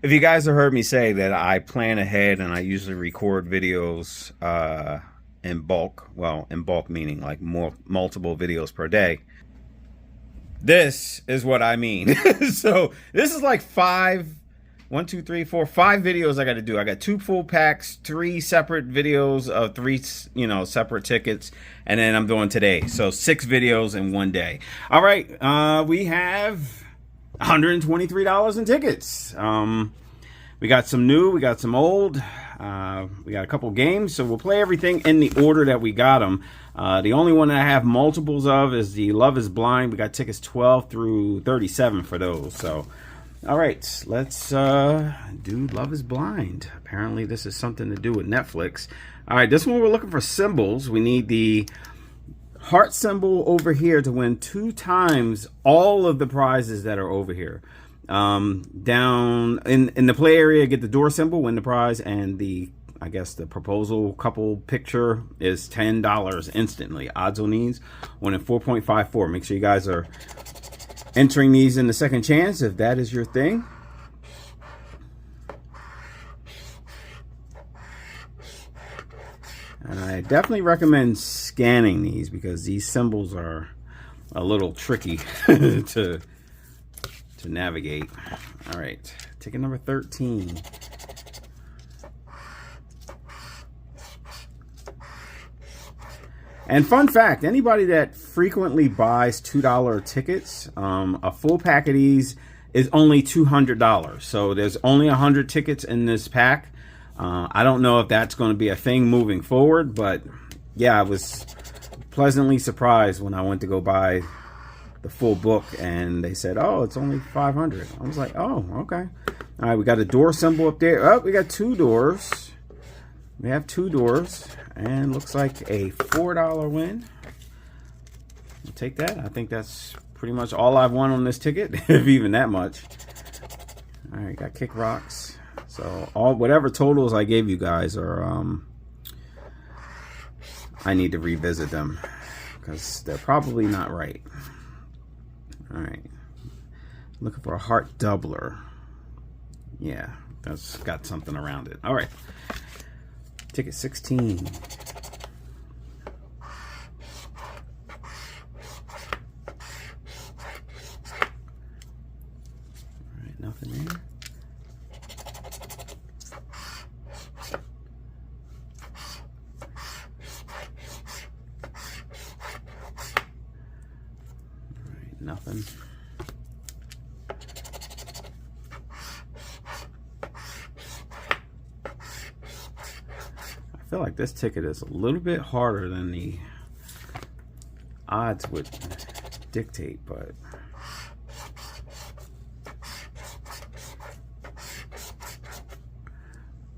If you guys have heard me say that I plan ahead and I usually record videos in bulk, well, in bulk meaning like multiple videos per day, this is what I mean. So this is like five videos I got to do. I got 2 full packs, 3 separate videos of 3, separate tickets, and then I'm doing today. So 6 videos in one day. All right, we have $123 in tickets. We got some new, we got some old, we got a couple games, so we'll play everything in the order that we got them. The only one that I have multiples of is the Love is Blind. We got tickets 12 through 37 for those. So, all right, let's do Love is Blind. Apparently this is something to do with Netflix. All right, this one we're looking for symbols. We need the heart symbol over here to win 2 times all of the prizes that are over here. Down in the play area, get the door symbol, win the prize, and the, I guess, the proposal couple picture is $10 instantly. Odds on these, 1 in 4.54. Make sure you guys are entering these in the second chance if that is your thing. And I definitely recommend scanning these because these symbols are a little tricky to navigate. All right, ticket number 13. And fun fact, anybody that frequently buys $2 tickets, a full pack of these is only $200. So there's only 100 tickets in this pack. I don't know if that's going to be a thing moving forward, but yeah, I was pleasantly surprised when I went to go buy the full book and they said, oh, it's only 500. I was like, oh, okay. All right, we got a door symbol up there. Oh, we got 2 doors. We have 2 doors and looks like a $4 win. I'll take that. I think that's pretty much all I've won on this ticket, if even that much. All right, got kick rocks. So whatever totals I gave you guys are, I need to revisit them because they're probably not right. All right, looking for a heart doubler. Yeah, that's got something around it. All right, ticket 16. All right, nothing there. Nothing. I feel like this ticket is a little bit harder than the odds would dictate, but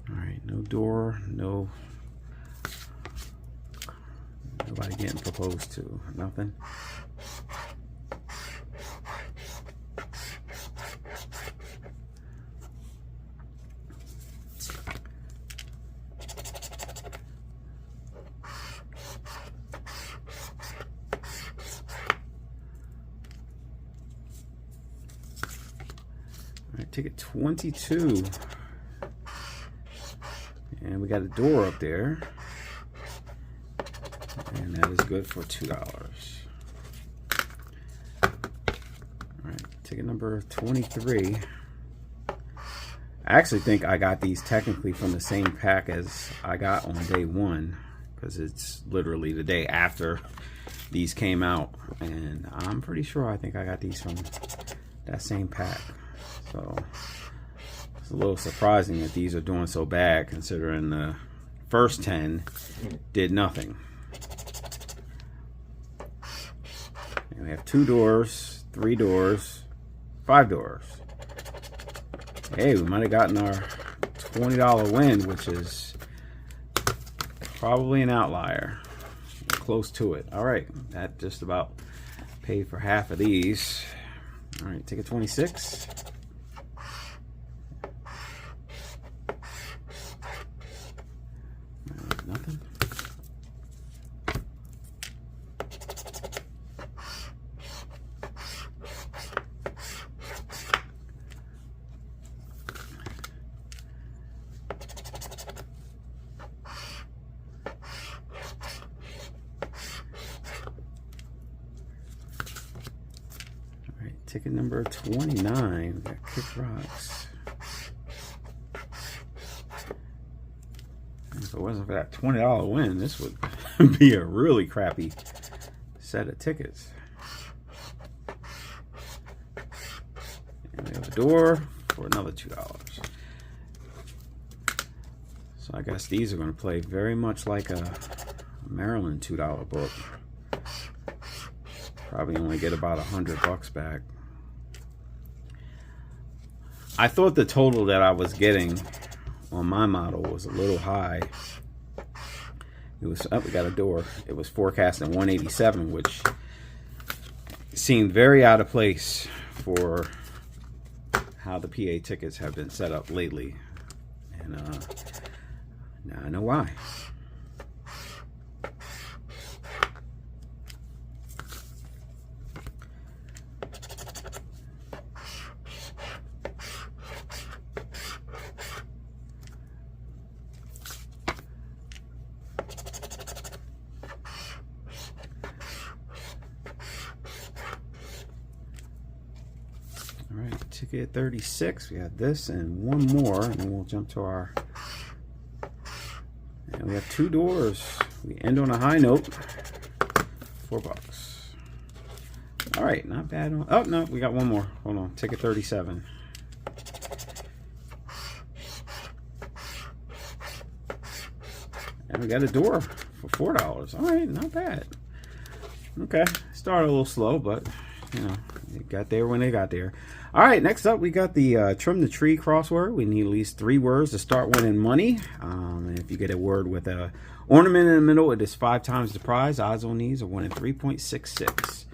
all right, no door, nobody getting proposed to, nothing. Ticket 22, and we got a door up there, and that is good for $2. All right, ticket number 23. I actually think I got these technically from the same pack as I got on day 1 because it's literally the day after these came out, and I'm pretty sure I think I got these from that same pack. So it's a little surprising that these are doing so bad considering the first 10 did nothing. And we have 2 doors, 3 doors, 5 doors. Hey, we might have gotten our $20 win, which is probably an outlier. We're close to it. All right, that just about paid for half of these. All right, ticket 26. Nothing. Ticket number 29. We got Kick Rocks. If it wasn't for that $20 win, this would be a really crappy set of tickets. And we have a door for another $2. So I guess these are going to play very much like a Maryland $2 book. Probably only get about $100 back. I thought the total that I was getting on my model was a little high. It was, oh, we got a door. It was forecasting 187, which seemed very out of place for how the PA tickets have been set up lately. And now I know why. All right, ticket 36. We got this and one more, and then we'll jump to our. And we have 2 doors. We end on a high note. $4. All right, not bad. Oh no, we got one more. Hold on, ticket 37. And we got a door for $4. All right, not bad. Okay, started a little slow, but you know, it got there when they got there. All right, next up we got the trim the tree crossword. We need at least 3 words to start winning money. And if you get a word with a ornament in the middle, it is 5 times the prize. Odds on these are winning 3.66.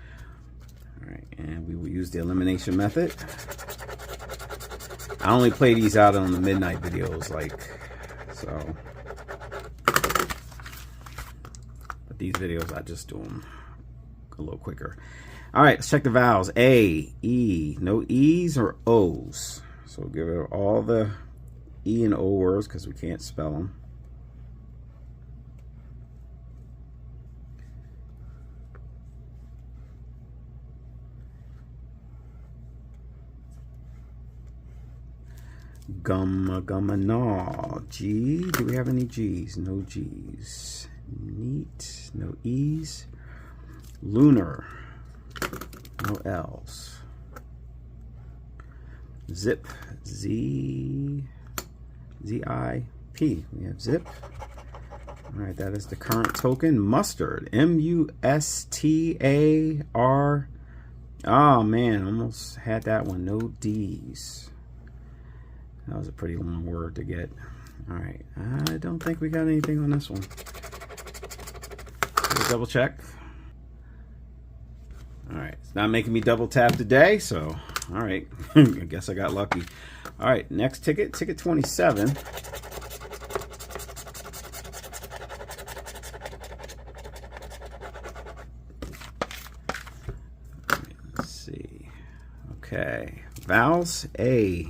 All right, and we will use the elimination method. I only play these out on the midnight videos, like so. But these videos, I just do them a little quicker. All right, let's check the vowels. A, E, no E's or O's. So give it all the E and O words because we can't spell them. Gumma, G, do we have any G's? No G's. Neat, no E's. Lunar, no L's. Zip, Z-I-P. We have zip. All right, that is the current token. Mustard, M-U-S-T-A-R. Oh man, almost had that one. No D's. That was a pretty long word to get. All right, I don't think we got anything on this one. Let's double check. All right, it's not making me double tap today, so all right, I guess I got lucky. All right, next ticket, ticket 27. Let's see. Okay, vowels, A.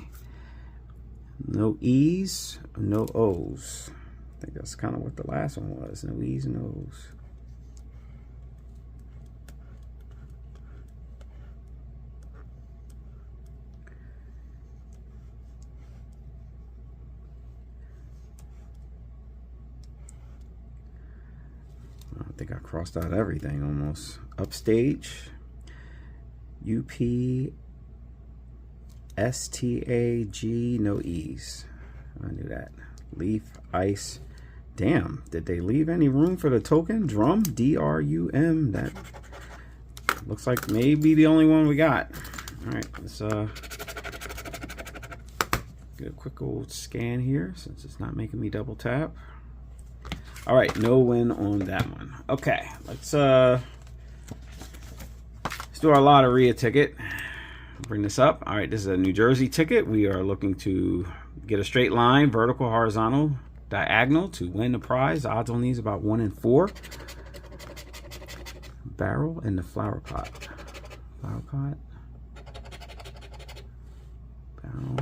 No E's, no O's. I think that's kind of what the last one was. No E's, no O's. I think I crossed out everything almost. Upstage, U-P-S-T-A-G, no E's. I knew that. Leaf, ice. Damn, did they leave any room for the token? Drum, D-R-U-M. That looks like maybe the only one we got. All right, let's get a quick old scan here since it's not making me double tap. All right, no win on that one. Okay, let's do our Loteria ticket. Bring this up. All right, this is a New Jersey ticket. We are looking to get a straight line, vertical, horizontal, diagonal to win the prize. Odds on these about 1 in 4. Barrel and the flower pot. Flower pot. Barrel.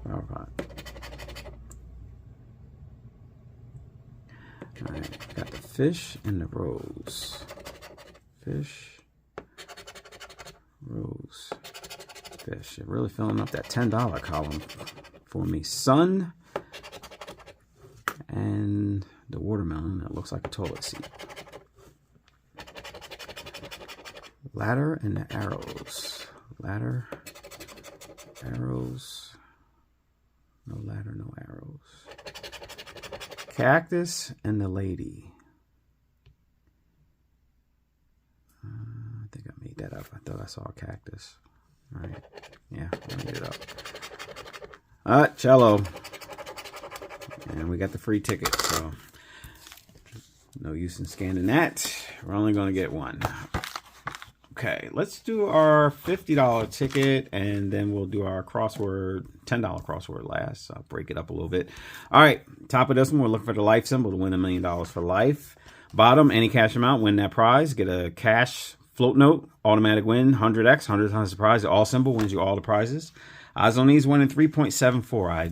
Flower pot. All right, got the fish and the rose. Fish, rose. Cactus. You're really filling up that $10 column for me. Sun and the watermelon that looks like a toilet seat. Ladder and the arrows. Ladder, arrows. No ladder, no arrows. Cactus and the lady. I think I made that up. I thought I saw a cactus. All right. Yeah, I made it up. Cello. And we got the free ticket, so no use in scanning that. We're only going to get one. Okay, let's do our $50 ticket, and then we'll do our crossword, $10 crossword last. I'll break it up a little bit. All right, top of this one, we're looking for the life symbol to win $1 million for life. Bottom, any cash amount, win that prize. Get a cash float note, automatic win, 100x, 100 times the prize. The all symbol wins you all the prizes. Odds on these winning 3.74. I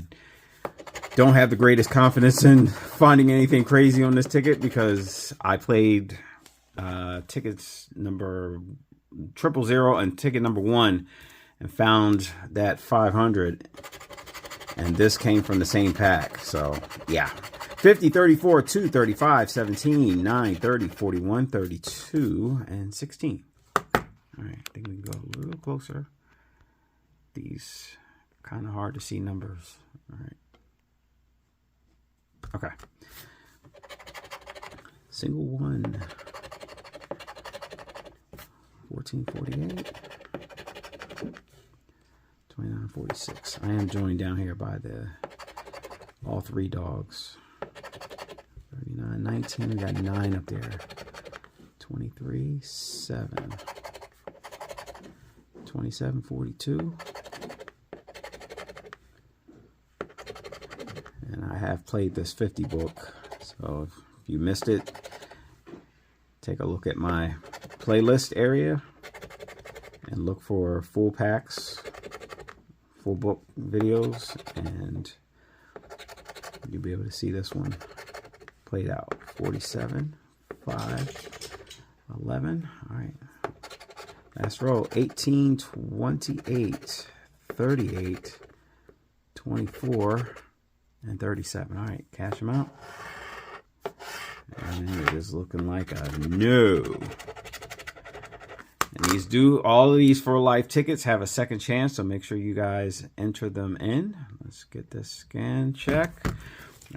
don't have the greatest confidence in finding anything crazy on this ticket because I played tickets number 000 and ticket number 1 and found that 500, and this came from the same pack. So yeah, 50, 34, 2, 35, 17, 9, 30, 41, 32, and 16. All right, I think we can go a little closer. These kind of hard to see numbers. All right. Okay. Single one. 1448, 2946. I am joined down here by the all three dogs. 3919. We got 9 up there. 23 7. 2742. And I have played this 50 book, so if you missed it, take a look at my playlist area and look for full packs, full book videos, and you'll be able to see this one played out. 47, 5, 11. All right. Last row, 18, 28, 38, 24, and 37. All right, cash them out. And it is looking like a no. And these all of these for life tickets have a second chance, so make sure you guys enter them in. Let's get this scan check.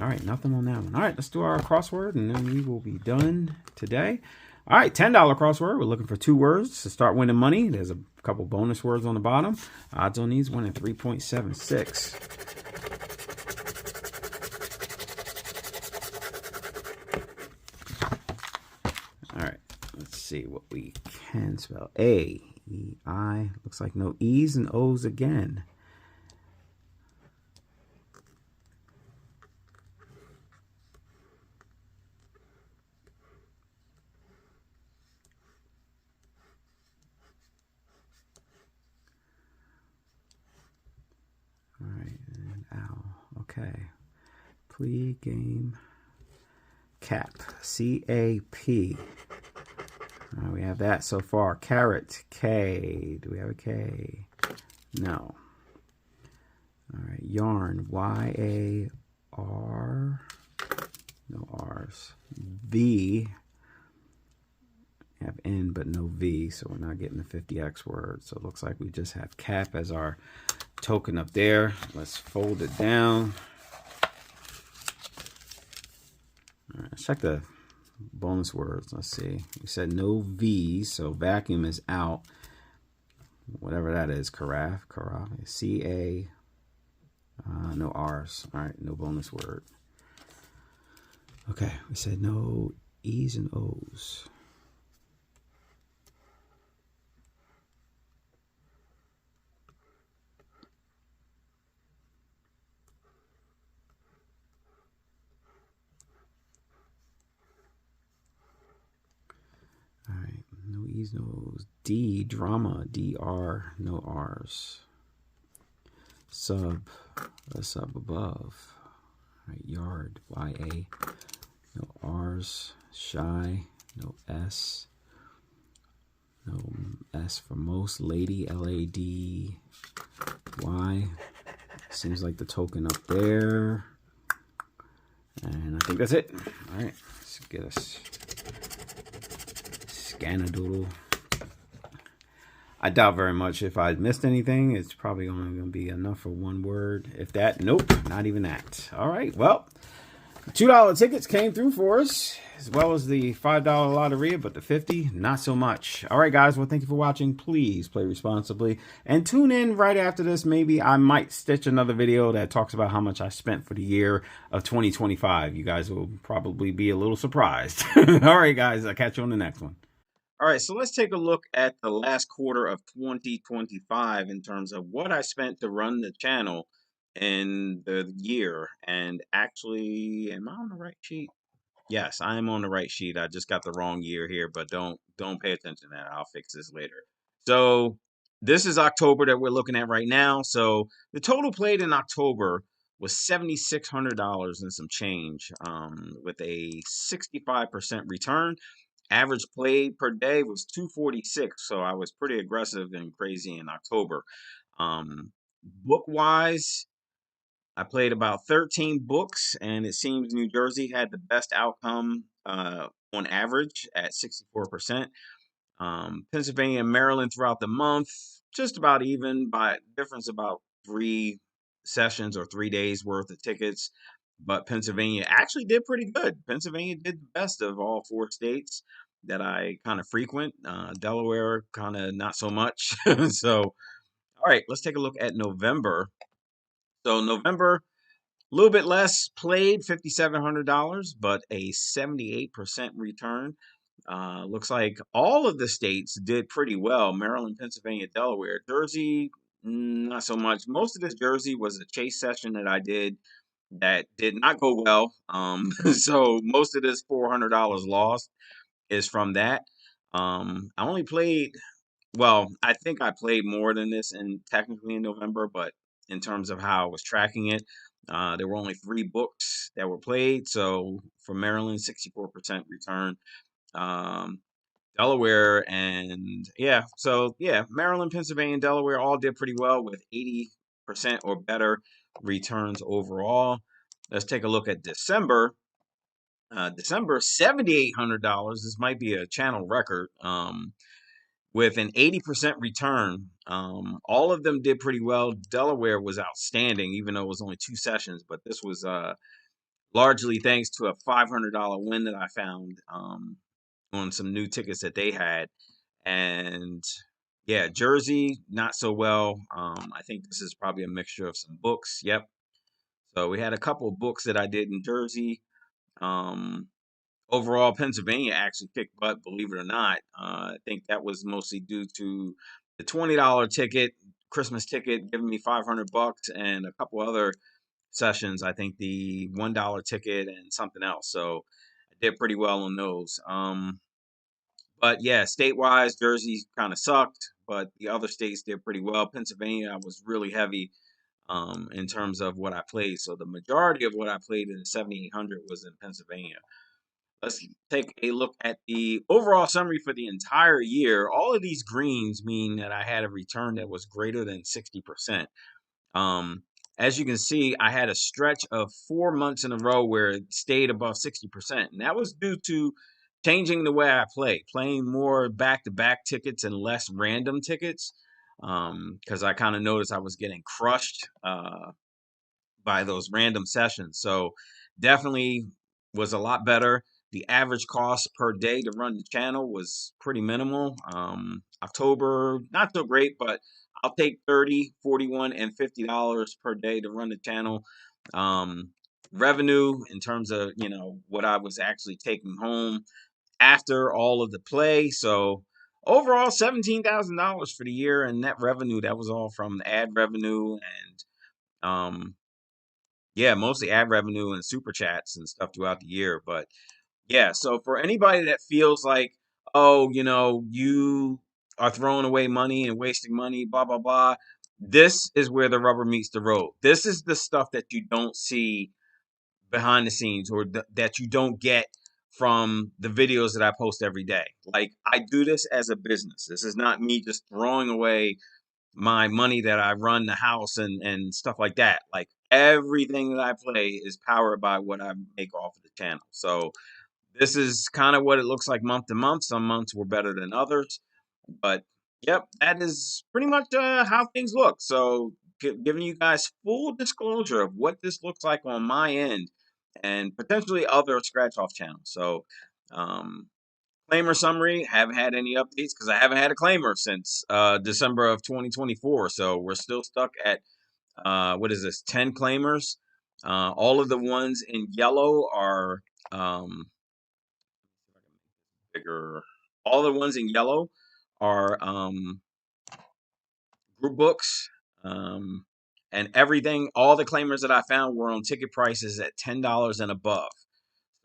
All right, nothing on that one. All right, let's do our crossword, and then we will be done today. All right, $10 crossword. We're looking for 2 words to start winning money. There's a couple bonus words on the bottom. Odds on these winning 3.76. All right, let's see what we can spell. A, E, I. Looks like no E's and O's again. All right, and owl. Okay. Plea, game, cap. C-A-P. We have that so far. Carrot, K. Do we have a K? No. All right, yarn, Y-A-R. No R's. V. We have N, but no V, so we're not getting the 50X word. So it looks like we just have cap as our token up there. Let's fold it down. All right, let's check the bonus words. Let's see. We said no V's, so vacuum is out. Whatever that is, carafe, C-A, no R's. All right, no bonus word. Okay, we said no E's and O's. All right, no E's, no O's. D, drama, D-R, no R's. Sub, a sub above. All right, yard, Y-A, no R's. Shy, no S. S for most, lady, LADY. Seems like the token up there. And I think that's it. All right, let's get us Scanadoodle. I doubt very much if I missed anything. It's probably only going to be enough for one word. If that, nope, not even that. All right, well, $2 tickets came through for us, as well as the $5 Loteria, but the 50, not so much. All right, guys, well, thank you for watching. Please play responsibly. And tune in right after this. Maybe I might stitch another video that talks about how much I spent for the year of 2025. You guys will probably be a little surprised. All right, guys, I'll catch you on the next one. All right, so let's take a look at the last quarter of 2025 in terms of what I spent to run the channel in the year. And actually, am I on the right sheet? Yes, I am on the right sheet. I just got the wrong year here, but don't pay attention to that. I'll fix this later. So this is October that we're looking at right now. So the total played in October was $7,600 and some change, with a 65% return. Average played per day was 246, so I was pretty aggressive and crazy in October. Book wise, I played about 13 books, and it seems New Jersey had the best outcome on average at 64%. Pennsylvania and Maryland throughout the month, just about even, by difference about 3 sessions or 3 days worth of tickets. But Pennsylvania actually did pretty good. Pennsylvania did the best of all 4 states that I kind of frequent. Delaware, kind of not so much. So, all right, let's take a look at November. So, November, a little bit less played, $5,700, but a 78% return. Looks like all of the states did pretty well. Maryland, Pennsylvania, Delaware. Jersey, not so much. Most of this Jersey was a chase session that I did that did not go well. So most of this $400 lost is from that. I only played, well, I think I played more than this in technically in November, but in terms of how I was tracking it, there were only 3 books that were played. So for Maryland, 64% return. Um, Delaware and Maryland, Pennsylvania, and Delaware all did pretty well with 80% or better returns overall. Let's take a look at December. December, $7,800. This might be a channel record. With an 80% return. All of them did pretty well. Delaware was outstanding, even though it was only 2 sessions, but this was largely thanks to a $500 win that I found on some new tickets that they had. And yeah, Jersey, not so well. I think this is probably a mixture of some books. Yep. So we had a couple of books that I did in Jersey. Overall, Pennsylvania actually kicked butt, believe it or not. I think that was mostly due to the $20 ticket, Christmas ticket, giving me $500, and a couple other sessions. I think the $1 ticket and something else. So I did pretty well on those. But yeah, state-wise, Jersey kind of sucked, but the other states did pretty well. Pennsylvania, I was really heavy in terms of what I played. So the majority of what I played in the 7,800 was in Pennsylvania. Let's take a look at the overall summary for the entire year. All of these greens mean that I had a return that was greater than 60%. As you can see, I had a stretch of 4 months in a row where it stayed above 60%. And that was due to changing the way I play, playing more back-to-back tickets and less random tickets. Because I kind of noticed I was getting crushed by those random sessions. So definitely was a lot better. The average cost per day to run the channel was pretty minimal. October, not so great, but I'll take $30, $41, and $50 per day to run the channel. Revenue in terms of, what I was actually taking home after all of the play. So overall, $17,000 for the year in net revenue. That was all from ad revenue and mostly ad revenue and super chats and stuff throughout the year. But yeah, so for anybody that feels like, oh, you are throwing away money and wasting money, blah, blah, blah, this is where the rubber meets the road. This is the stuff that you don't see behind the scenes or that you don't get from the videos that I post every day. Like, I do this as a business. This is not me just throwing away my money that I run the house and stuff like that. Like, everything that I play is powered by what I make off of the channel. So this is kind of what it looks like month to month. Some months were better than others, but yep, that is pretty much how things look. So giving you guys full disclosure of what this looks like on my end and potentially other scratch off channels. So claimer summary, haven't had any updates because I haven't had a claimer since December of 2024. So we're still stuck at what is this, 10 claimers. All of the ones in yellow are bigger. All the ones in yellow are group books, and everything. All the claimers that I found were on ticket prices at $10 and above.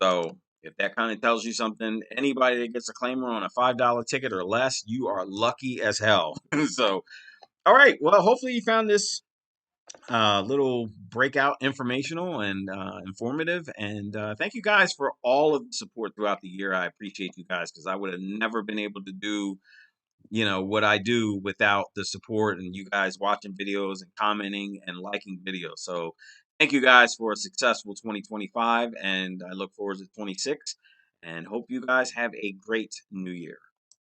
So if that kind of tells you something, anybody that gets a claimer on a $5 ticket or less, you are lucky as hell. So, all right. Well, hopefully you found this little breakout informational and informative. And thank you guys for all of the support throughout the year. I appreciate you guys because I would have never been able to do, what I do without the support and you guys watching videos and commenting and liking videos. So thank you guys for a successful 2025, and I look forward to 26 and hope you guys have a great new year.